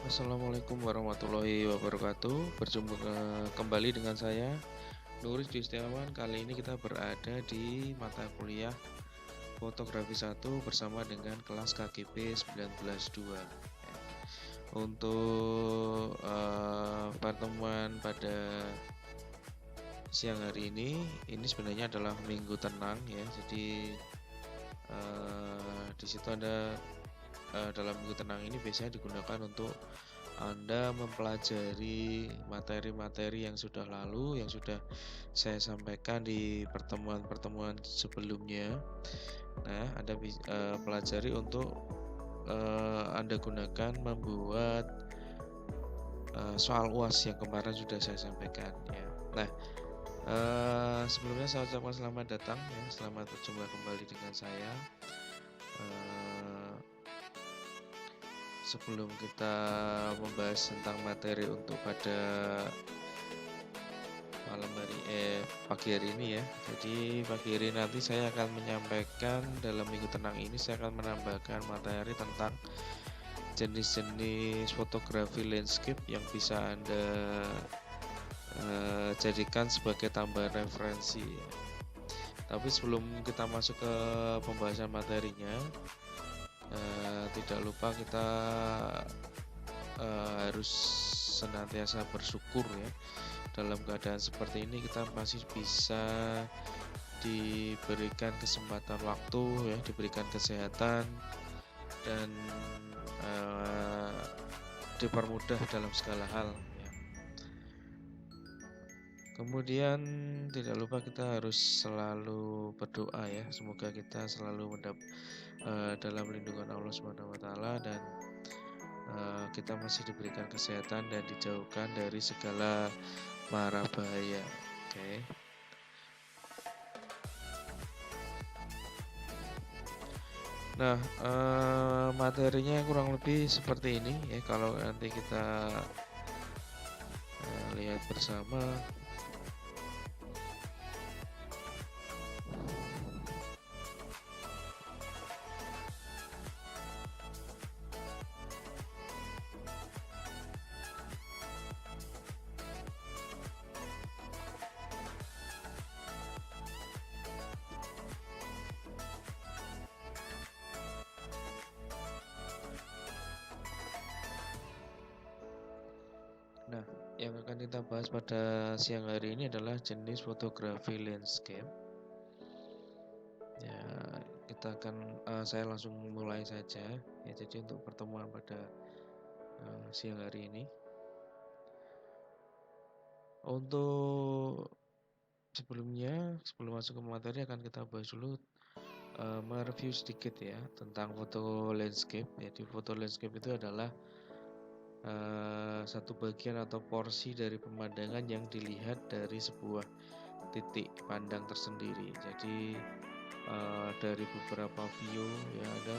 Assalamualaikum warahmatullahi wabarakatuh. Kembali dengan saya, Nuris Yustiawan. Kali ini kita berada di mata kuliah Fotografi 1 bersama dengan kelas KGP 19.2. Untuk pertemuan pada siang hari ini sebenarnya adalah minggu tenang ya. Jadi di situ ada dalam minggu tenang ini biasanya digunakan untuk Anda mempelajari materi-materi yang sudah lalu, yang sudah saya sampaikan di pertemuan-pertemuan sebelumnya. Nah, Anda bisa pelajari untuk Anda gunakan membuat soal UAS yang kemarin sudah saya sampaikan ya. Nah, sebelumnya saya ucapkan selamat datang ya, selamat berjumpa kembali dengan saya. Sebelum kita membahas tentang materi untuk pada pagi hari ini ya. Jadi pagi hari nanti saya akan menyampaikan dalam minggu tenang ini saya akan menambahkan materi tentang jenis-jenis fotografi landscape yang bisa Anda jadikan sebagai tambahan referensi ya. Tapi sebelum kita masuk ke pembahasan materinya, tidak lupa kita harus senantiasa bersyukur ya. Dalam keadaan seperti ini kita masih bisa diberikan kesempatan waktu ya, diberikan kesehatan dan dipermudah dalam segala hal ya. Kemudian tidak lupa kita harus selalu berdoa ya, semoga kita selalu dalam lindungan Allah Subhanahu wa taala dan kita masih diberikan kesehatan dan dijauhkan dari segala mara bahaya. Oke. Nah, materinya kurang lebih seperti ini ya. Kalau nanti kita lihat bersama. Nah, yang akan kita bahas pada siang hari ini adalah jenis fotografi landscape. Ya, saya langsung mulai saja. Ya, jadi untuk pertemuan pada siang hari ini, untuk sebelum masuk ke materi akan kita bahas dulu mereview sedikit ya tentang foto landscape. Jadi foto landscape itu adalah satu bagian atau porsi dari pemandangan yang dilihat dari sebuah titik pandang tersendiri. Jadi dari beberapa view ya ada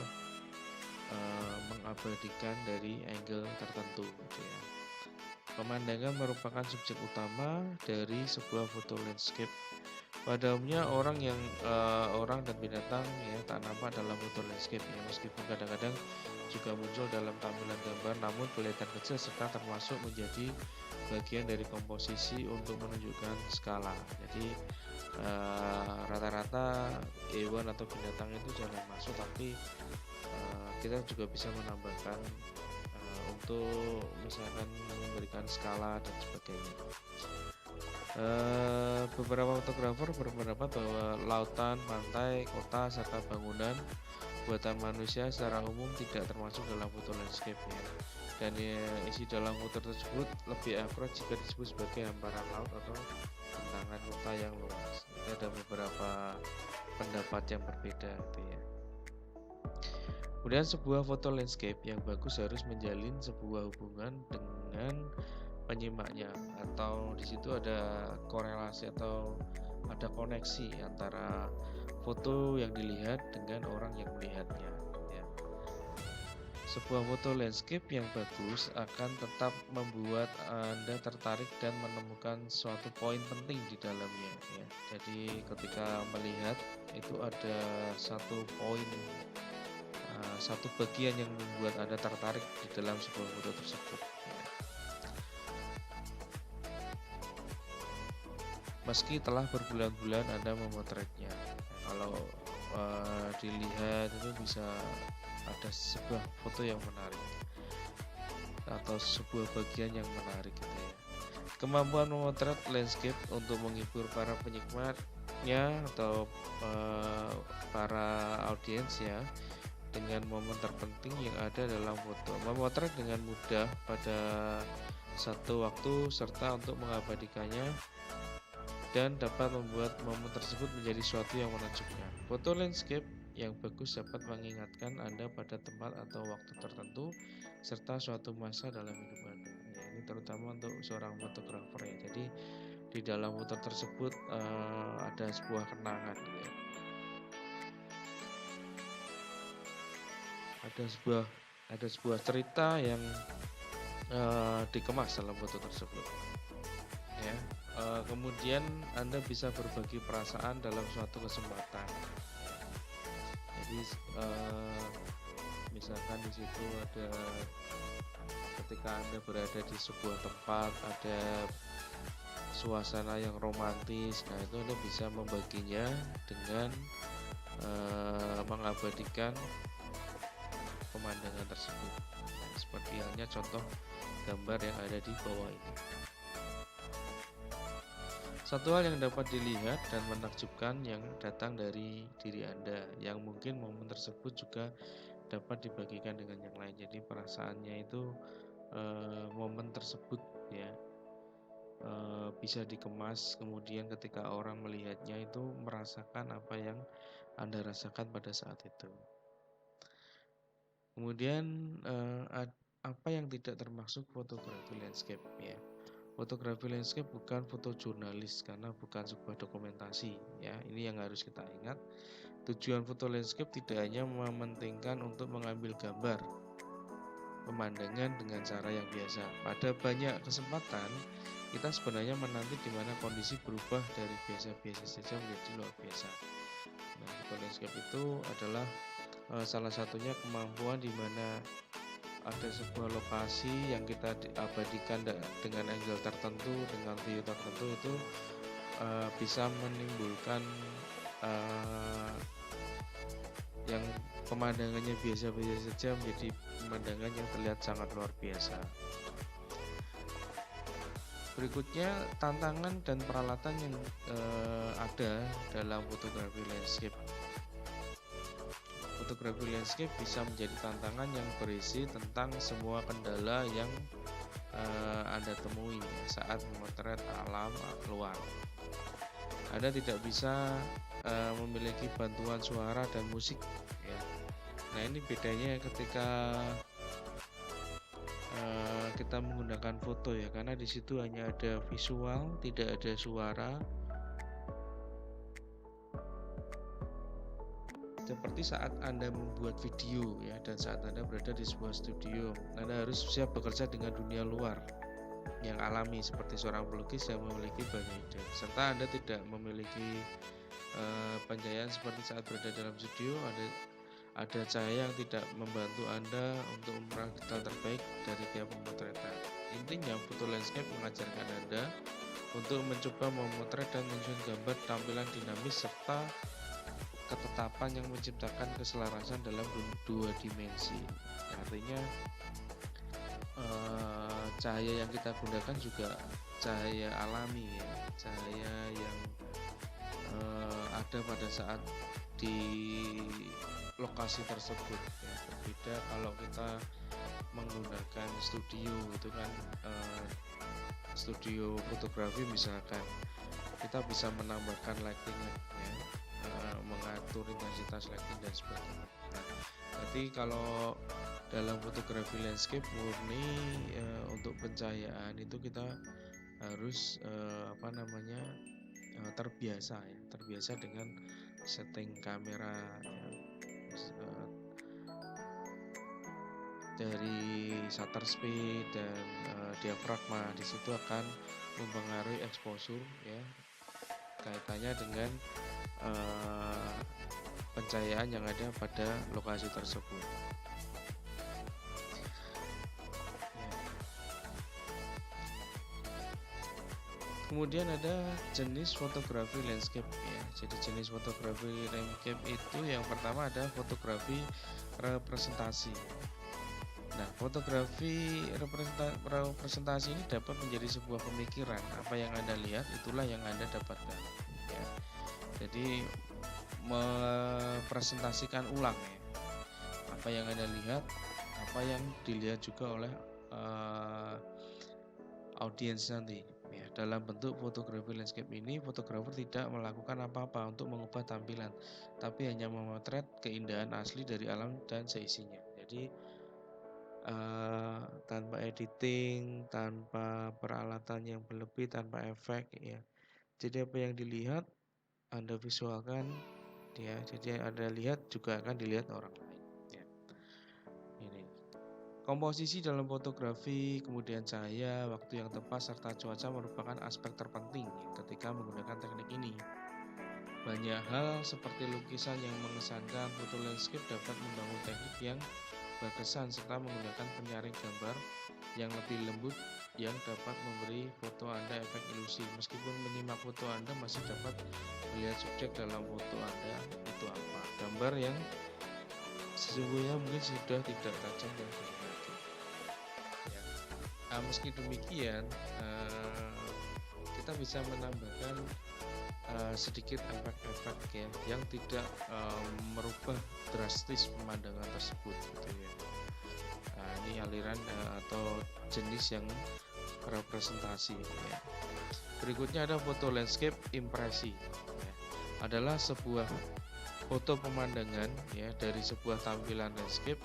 mengabadikan dari angle tertentu gitu ya. Pemandangan merupakan subjek utama dari sebuah foto landscape. Pada umumnya orang dan binatang ya tak nampak dalam foto landscape ya, meskipun kadang-kadang juga muncul dalam tampilan gambar, namun kelihatan kecil serta termasuk menjadi bagian dari komposisi untuk menunjukkan skala. Jadi rata-rata hewan atau binatang itu jarang masuk, tapi kita juga bisa menambahkan untuk misalkan memberikan skala dan sebagainya. Beberapa fotografer berpendapat bahwa lautan, pantai, kota, serta bangunan buatan manusia secara umum tidak termasuk dalam foto landscape ya. Dan isi dalam foto tersebut lebih akurat jika disebut sebagai hamparan laut atau bentangan kota yang luas. Itu ada beberapa pendapat yang berbeda gitu ya. Kemudian sebuah foto landscape yang bagus harus menjalin sebuah hubungan dengan penyimaknya, atau di situ ada korelasi atau ada koneksi antara foto yang dilihat dengan orang yang melihatnya ya. Sebuah foto landscape yang bagus akan tetap membuat Anda tertarik dan menemukan suatu poin penting di dalamnya ya. Jadi ketika melihat itu ada satu poin satu bagian yang membuat Anda tertarik di dalam sebuah foto tersebut. Meski telah berbulan-bulan Anda memotretnya, kalau dilihat itu bisa ada sebuah foto yang menarik atau sebuah bagian yang menarik gitu ya. Kemampuan memotret landscape untuk menghibur para penikmatnya atau para audiensnya dengan momen terpenting yang ada dalam foto. Memotret dengan mudah pada satu waktu serta untuk mengabadikannya dan dapat membuat momen tersebut menjadi suatu yang menakjubkan. Foto landscape yang bagus dapat mengingatkan Anda pada tempat atau waktu tertentu serta suatu masa dalam hidup Anda. Ya, ini terutama untuk seorang fotografer ya. Jadi di dalam foto tersebut ada sebuah kenangan ya. Ada sebuah cerita yang dikemas dalam foto tersebut. Ya, kemudian Anda bisa berbagi perasaan dalam suatu kesempatan. Jadi misalkan di situ ada ketika Anda berada di sebuah tempat ada suasana yang romantis, nah itu Anda bisa membaginya dengan mengabadikan pemandangan tersebut. Nah, seperti halnya contoh gambar yang ada di bawah ini. Satu hal yang dapat dilihat dan menakjubkan yang datang dari diri Anda, yang mungkin momen tersebut juga dapat dibagikan dengan yang lain. Jadi perasaannya itu momen tersebut ya bisa dikemas, kemudian ketika orang melihatnya itu merasakan apa yang Anda rasakan pada saat itu. Kemudian apa yang tidak termasuk fotografi landscape ya. Fotografi landscape bukan foto jurnalis karena bukan sebuah dokumentasi ya. Ini yang harus kita ingat. Tujuan foto landscape tidak hanya mementingkan untuk mengambil gambar pemandangan dengan cara yang biasa. Pada banyak kesempatan kita sebenarnya menanti di mana kondisi berubah dari biasa-biasa saja menjadi luar biasa. Nah, foto landscape itu adalah salah satunya kemampuan di mana ada sebuah lokasi yang kita abadikan dengan angle tertentu, dengan view tertentu itu bisa menimbulkan yang pemandangannya biasa-biasa saja menjadi pemandangan yang terlihat sangat luar biasa. Berikutnya tantangan dan peralatan yang ada dalam fotografi landscape. Fotografi landscape bisa menjadi tantangan yang berisi tentang semua kendala yang Anda temui saat memotret alam luar. Anda tidak bisa memiliki bantuan suara dan musik ya. Nah, ini bedanya ketika kita menggunakan foto ya, karena di situ hanya ada visual, tidak ada suara. Seperti saat Anda membuat video ya, dan saat Anda berada di sebuah studio, Anda harus siap bekerja dengan dunia luar yang alami seperti seorang pelukis yang memiliki banyak ide, serta Anda tidak memiliki pencahayaan seperti saat berada dalam studio. Ada cahaya yang tidak membantu Anda untuk meraih terbaik dari tiap pemotretan. Intinya, foto landscape mengajarkan Anda untuk mencoba memotret dan menyusun gambar tampilan dinamis serta ketetapan yang menciptakan keselarasan dalam dua dimensi. Artinya cahaya yang kita gunakan juga cahaya alami ya, cahaya yang ada pada saat di lokasi tersebut ya. Berbeda kalau kita menggunakan studio itu kan, studio fotografi misalkan, kita bisa menambahkan lightingnya ya, mengatur intensitas lighting dan sebagainya. Nah, berarti kalau dalam fotografi landscape murni untuk pencahayaan itu kita harus terbiasa ya, terbiasa dengan setting kamera ya, dari shutter speed dan diafragma. Di situ akan mempengaruhi exposure ya, kaitannya dengan pencahayaan yang ada pada lokasi tersebut. Kemudian ada jenis fotografi landscape ya. Jadi jenis fotografi landscape itu yang pertama ada fotografi representasi. Nah, fotografi representasi ini dapat menjadi sebuah pemikiran. Apa yang Anda lihat itulah yang Anda dapatkan ya. Jadi mepresentasikan ulang ya. Apa yang Anda lihat, apa yang dilihat juga oleh audiens nanti. Ya, dalam bentuk fotografi landscape ini, fotografer tidak melakukan apa-apa untuk mengubah tampilan, tapi hanya memotret keindahan asli dari alam dan seisinya. Jadi tanpa editing, tanpa peralatan yang berlebih, tanpa efek ya. Jadi apa yang dilihat Anda visualkan ya. Jadi Anda lihat juga akan dilihat orang lain ya. Ini. Komposisi dalam fotografi, kemudian cahaya, waktu yang tepat, serta cuaca merupakan aspek terpenting ketika menggunakan teknik ini. Banyak hal seperti lukisan yang mengesankan, foto landscape dapat membangun teknik yang berkesan serta menggunakan penyaring gambar yang lebih lembut yang dapat memberi foto Anda efek ilusi. Meskipun menyimak foto Anda masih dapat melihat subjek dalam foto Anda itu apa. Gambar yang sesungguhnya mungkin sudah tidak tajam dan meski demikian kita bisa menambahkan sedikit efek-efek ya yang tidak merubah drastis pemandangan tersebut gitu ya. Nah, ini aliran atau jenis yang representasi ya. Berikutnya ada foto landscape impresi ya. Adalah sebuah foto pemandangan ya dari sebuah tampilan landscape.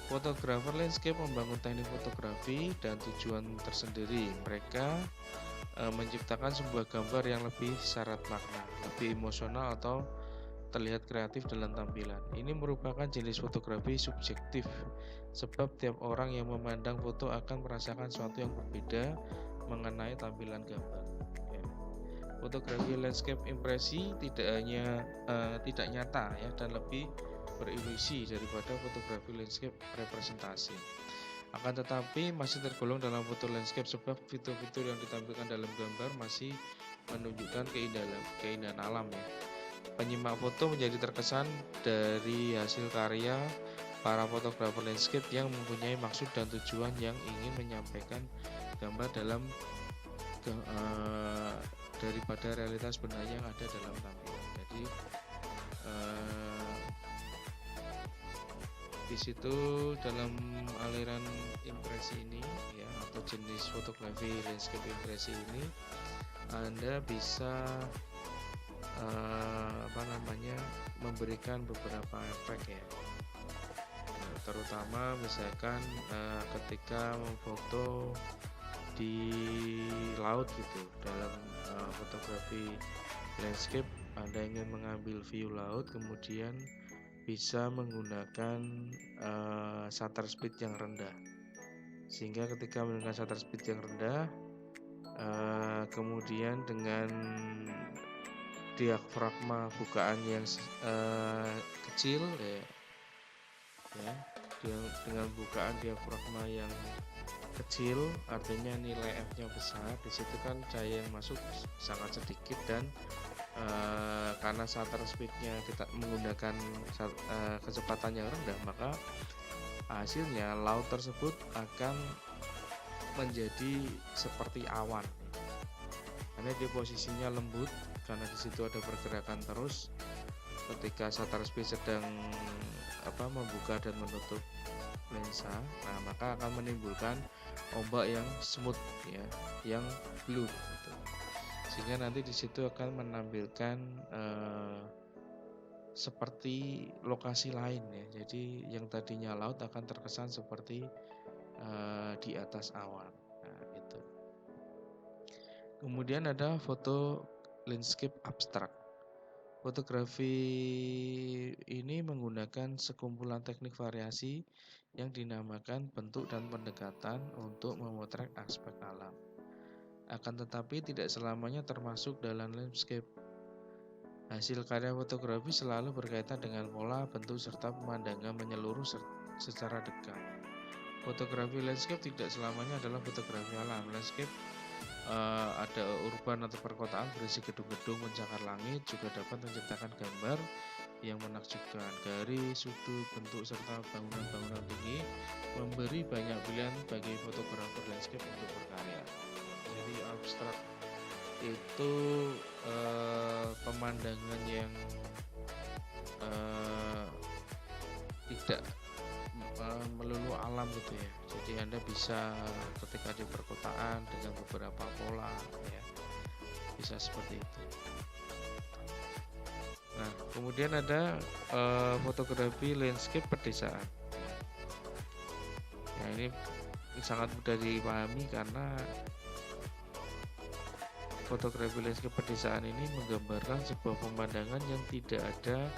Fotografer landscape membangun teknik fotografi dan tujuan tersendiri. Mereka menciptakan sebuah gambar yang lebih syarat makna, lebih emosional atau terlihat kreatif dalam tampilan. Ini merupakan jenis fotografi subjektif, sebab tiap orang yang memandang foto akan merasakan sesuatu yang berbeda mengenai tampilan gambar. Ya. Fotografi landscape impresi tidak nyata ya dan lebih berilusi daripada fotografi landscape representasi. Akan tetapi masih tergolong dalam foto landscape sebab fitur-fitur yang ditampilkan dalam gambar masih menunjukkan keindahan alam ya. Penyimak foto menjadi terkesan dari hasil karya para fotografer landscape yang mempunyai maksud dan tujuan yang ingin menyampaikan gambar dalam daripada realitas sebenarnya yang ada dalam tampilan. Jadi di situ dalam aliran impresi ini ya atau jenis fotografi landscape impresi ini Anda bisa memberikan beberapa efek ya, terutama misalkan ketika memfoto di laut gitu dalam fotografi landscape Anda ingin mengambil view laut kemudian bisa menggunakan shutter speed yang rendah sehingga ketika menggunakan shutter speed yang rendah kemudian dengan diafragma bukaan yang kecil ya dengan bukaan diafragma yang kecil artinya nilai F-nya besar. Di situ kan cahaya yang masuk sangat sedikit dan karena shutter speed-nya kita menggunakan kecepatan yang rendah maka hasilnya laut tersebut akan menjadi seperti awan karena dia posisinya lembut karena di situ ada pergerakan terus ketika shutter speed sedang membuka dan menutup lensa. Nah, maka akan menimbulkan ombak yang smooth ya, yang blue gitu. Sehingga nanti di situ akan menampilkan seperti lokasi lain ya. Jadi yang tadinya laut akan terkesan seperti di atas awan. Nah, itu. Kemudian ada foto landscape abstrak. Fotografi ini menggunakan sekumpulan teknik variasi yang dinamakan bentuk dan pendekatan untuk memotret aspek alam. Akan tetapi tidak selamanya termasuk dalam landscape. Hasil karya fotografi selalu berkaitan dengan pola, bentuk, serta pemandangan menyeluruh secara dekat. Fotografi landscape tidak selamanya adalah fotografi alam. Landscape ada urban atau perkotaan berisi gedung-gedung mencakar langit juga dapat menciptakan gambar yang menakjubkan. Garis, sudut, bentuk, serta bangunan-bangunan tinggi memberi banyak pilihan bagi fotografer landscape untuk berkarya. Jadi abstrak itu pemandangan yang tidak melulu alam gitu ya. Jadi Anda bisa ketika di perkotaan dengan beberapa pola ya, bisa seperti itu. Nah, kemudian ada fotografi landscape pedesaan. Ya, ini sangat mudah dipahami karena fotografi landscape pedesaan ini menggambarkan sebuah pemandangan yang tidak ada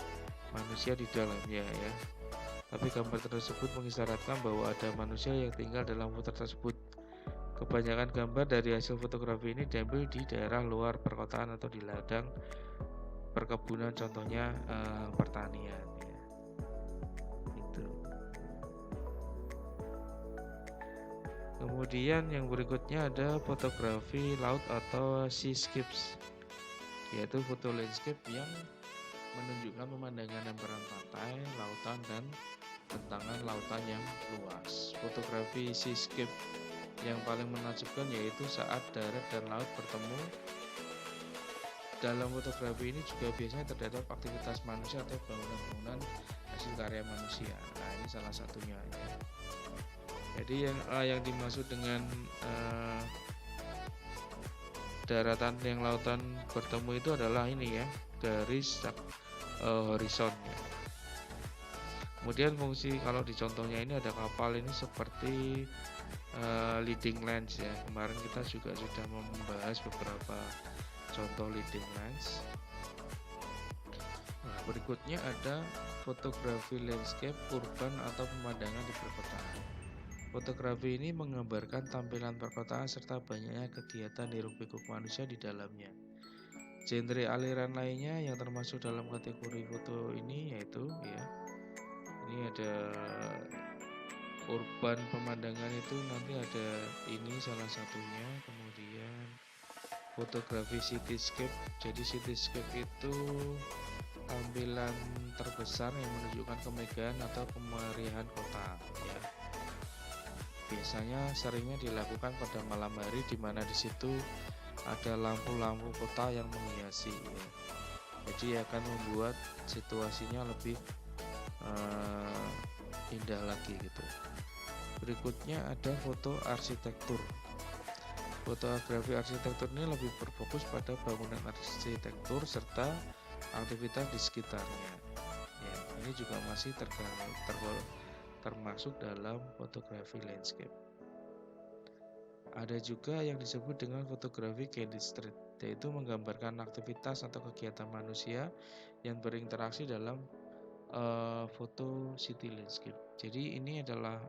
manusia di dalamnya ya. Tapi gambar tersebut mengisyaratkan bahwa ada manusia yang tinggal dalam foto tersebut. Kebanyakan gambar dari hasil fotografi ini diambil di daerah luar perkotaan atau di ladang perkebunan, contohnya pertanian ya. Itu. Kemudian yang berikutnya ada fotografi laut atau seascapes, yaitu foto landscape yang menunjukkan pemandangan hamparan pantai, lautan, dan bentangan lautan yang luas. Fotografi seascape yang paling menakjubkan yaitu saat darat dan laut bertemu. Dalam fotografi ini juga biasanya terdapat aktivitas manusia atau bangunan-bangunan hasil karya manusia. Nah, ini salah satunya ya. Jadi yang dimaksud dengan daratan yang lautan bertemu itu adalah ini ya, garis horizonnya. Kemudian fungsi kalau di contohnya ini ada kapal ini seperti leading lens ya. Kemarin kita juga sudah membahas beberapa contoh leading lens. Nah, berikutnya ada fotografi landscape urban atau pemandangan di perkotaan. Fotografi ini menggambarkan tampilan perkotaan serta banyaknya kegiatan hiruk-pikuk manusia di dalamnya. Genre aliran lainnya yang termasuk dalam kategori foto ini yaitu ya, ini ada urban pemandangan itu nanti ada ini salah satunya. Kemudian fotografi cityscape. Jadi cityscape itu tampilan terbesar yang menunjukkan kemegahan atau kemeriahan kota ya. Biasanya seringnya dilakukan pada malam hari di mana di situ ada lampu-lampu kota yang menghiasi ya. Jadi akan membuat situasinya lebih indah lagi gitu. Berikutnya ada foto arsitektur. Fotografi arsitektur ini lebih berfokus pada bangunan arsitektur serta aktivitas di sekitarnya. Ya, ini juga masih termasuk dalam fotografi landscape. Ada juga yang disebut dengan fotografi candid street, yaitu menggambarkan aktivitas atau kegiatan manusia yang berinteraksi dalam foto city landscape. Jadi ini adalah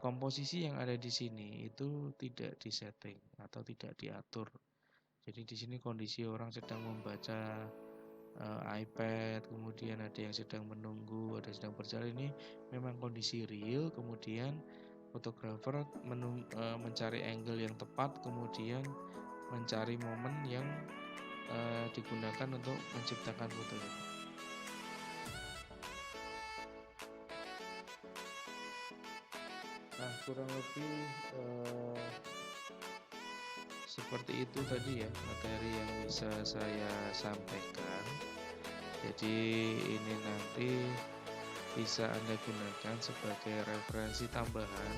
komposisi yang ada di sini itu tidak disetting atau tidak diatur. Jadi di sini kondisi orang sedang membaca iPad, kemudian ada yang sedang menunggu, ada yang sedang berjalan, ini memang kondisi real. Kemudian fotografer mencari angle yang tepat, kemudian mencari momen yang digunakan untuk menciptakan foto ini. Nah, kurang lebih seperti itu tadi ya materi yang bisa saya sampaikan. Jadi ini nanti bisa Anda gunakan sebagai referensi tambahan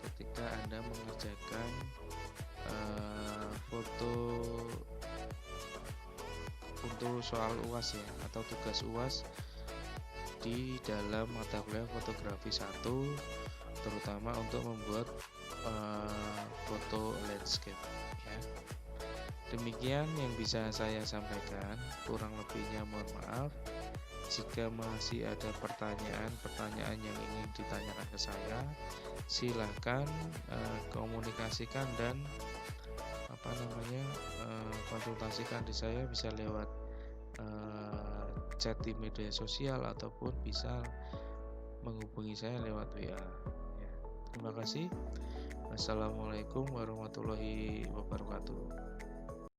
ketika Anda mengerjakan foto untuk soal UAS ya, atau tugas UAS di dalam mata kuliah fotografi 1, terutama untuk membuat foto landscape ya. Demikian yang bisa saya sampaikan, kurang lebihnya mohon maaf. Jika masih ada pertanyaan yang ingin ditanyakan ke saya, silahkan komunikasikan dan konsultasikan di saya, bisa lewat chat di media sosial ataupun bisa menghubungi saya lewat WA ya. Terima kasih. Assalamualaikum warahmatullahi wabarakatuh.